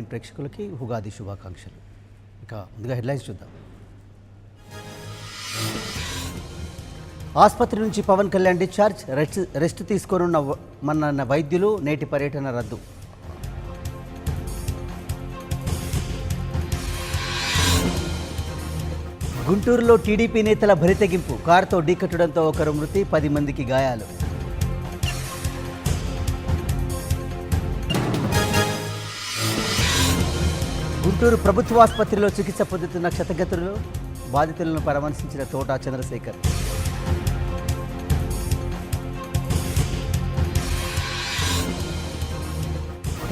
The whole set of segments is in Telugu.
18 ప్రేక్షకులకి ఉగాది శుభాకాంక్షలు. ఇక ముందుగా హెడ్లైన్స్ చూద్దాం. ఆసుపత్రి నుంచి పవన్ కళ్యాణ్ డిశ్చార్జ్, రెస్ట్ తీసుకోనున్న వైద్యులు, నేటి పర్యటన రద్దు. గుంటూరులో టీడీపీ నేతల భరితెగింపు, కారుతో ఢీకొట్టడంతో ఒకరు మృతి, 10 మందికి గాయాలు. గుంటూరు ప్రభుత్వాసుపత్రిలో చికిత్స పొందుతున్న క్షతగాత్రులు, బాధితులను పరామర్శించిన తోటా చంద్రశేఖర్.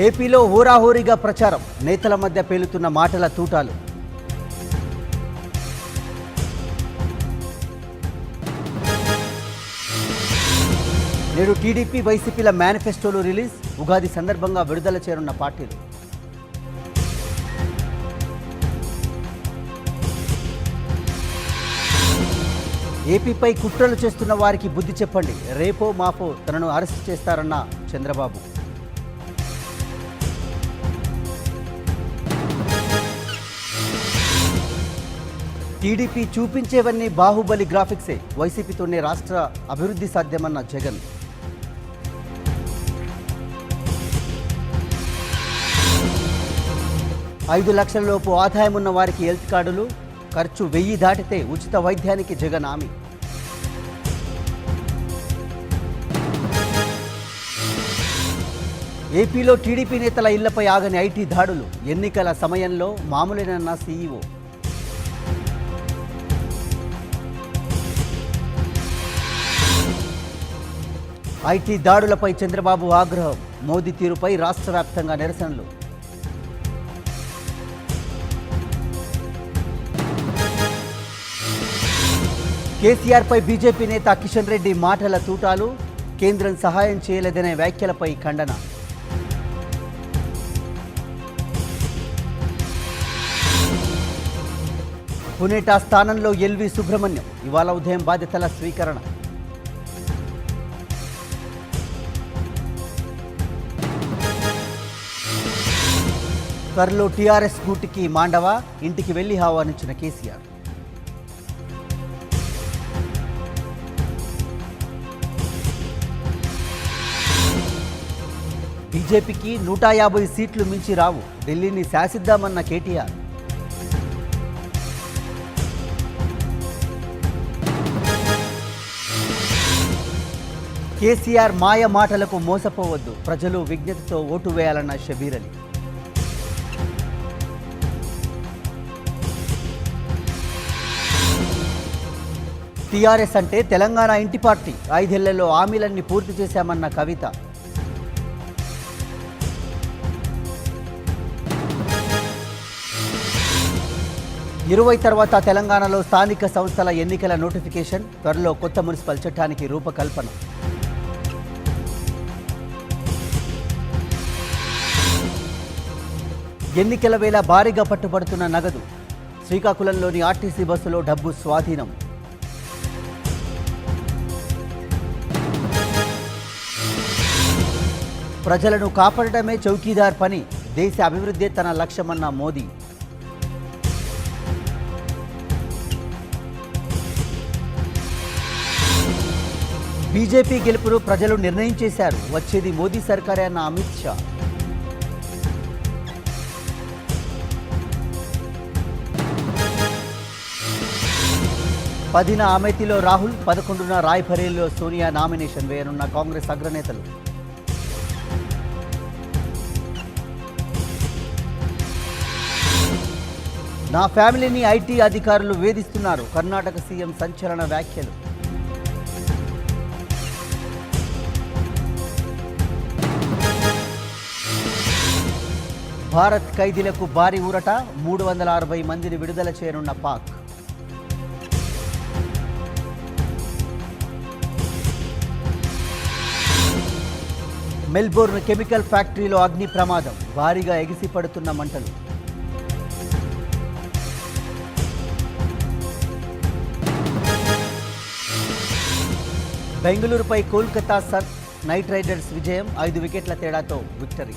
ఏపీలో హోరాహోరీగా ప్రచారం, నేతల మధ్య పేలుతున్న మాటల తూటాలు. నేడు టీడీపీ వైసీపీల మేనిఫెస్టోలు రిలీజ్, ఉగాది సందర్భంగా విడుదల చేయనున్న పార్టీలు. ఏపీపై కుట్రలు చేస్తున్న వారికి బుద్ధి చెప్పండి, రేపో మాపో తనను అరెస్ట్ చేస్తారన్న చంద్రబాబు. టీడీపీ చూపించేవన్నీ బాహుబలి గ్రాఫిక్సే, వైసీపీతోనే రాష్ట్ర అభివృద్ధి సాధ్యమన్న జగన్. 5 లక్షల లోపు ఆదాయం ఉన్న వారికి హెల్త్ కార్డులు, ఖర్చు 1000 దాటితే ఉచిత వైద్యానికి జగన్ హామీ. ఏపీలో టీడీపీ నేతల ఇళ్లపై ఆగని ఐటీ దాడులు, ఎన్నికల సమయంలో మామూలేనన్న సీఈఓ. ఐటీ దాడులపై చంద్రబాబు ఆగ్రహం, మోదీ తీరుపై రాష్ట్ర వ్యాప్తంగా నిరసనలు. కేసీఆర్పై బీజేపీ నేత కిషన్ రెడ్డి మాటల తూటాలు, కేంద్రం సహాయం చేయలేదనే వ్యాఖ్యలపై ఖండన. పునేటా స్థానంలో ఎల్వి సుబ్రహ్మణ్యం, ఇవాళ ఉదయం బాధ్యతల స్వీకరణ. త్వరలో టీఆర్ఎస్ గూటికి మాండవ, ఇంటికి వెళ్లి ఆహ్వానించిన కేసీఆర్. బీజేపీకి 150 సీట్లు మించి రావు, ఢిల్లీని శాసిద్దామన్న కేటీఆర్. కేసీఆర్ మాయ మాటలకు మోసపోవద్దు, ప్రజలు విజ్ఞతతో ఓటు వేయాలన్న షబీర్ అలీ. టీఆర్ఎస్ అంటే తెలంగాణ ఇంటి పార్టీ, 5 ఏళ్లలో హామీలన్నీ పూర్తి చేశామన్న కవిత. ఇరవై తర్వాత తెలంగాణలో స్థానిక సంస్థల ఎన్నికల నోటిఫికేషన్, త్వరలో కొత్త మున్సిపల్ చట్టానికి రూపకల్పన. ఎన్నికల వేళ భారీగా పట్టుబడుతున్న నగదు, శ్రీకాకుళంలోని ఆర్టీసీ బస్సులో డబ్బు స్వాధీనం. ప్రజలను కాపాడటమే చౌకీదార్ పని, దేశ అభివృద్ధి తన లక్ష్యమన్న మోదీ. బీజేపీ గెలుపును ప్రజలు నిర్ణయించేశారు, వచ్చేది మోదీ సర్కారే అన్న అమిత్ షా. పదిన అమేథీలో రాహుల్, 11న రాయ్బరేలీలో సోనియా నామినేషన్ వేయనున్న కాంగ్రెస్ అగ్రనేతలు. నా ఫ్యామిలీని ఐటీ అధికారులు వేధిస్తున్నారు, కర్ణాటక సీఎం సంచలన వ్యాఖ్యలు. భారత్ ఖైదీలకు భారీ ఊరట, 360 మందిని విడుదల చేయనున్న పాక్. మెల్బోర్న్ కెమికల్ ఫ్యాక్టరీలో అగ్ని ప్రమాదం, భారీగా ఎగిసిపడుతున్న మంటలు. బెంగళూరుపై కోల్కతా నైట్ రైడర్స్ విజయం, 5 వికెట్ల తేడాతో విక్టరీ.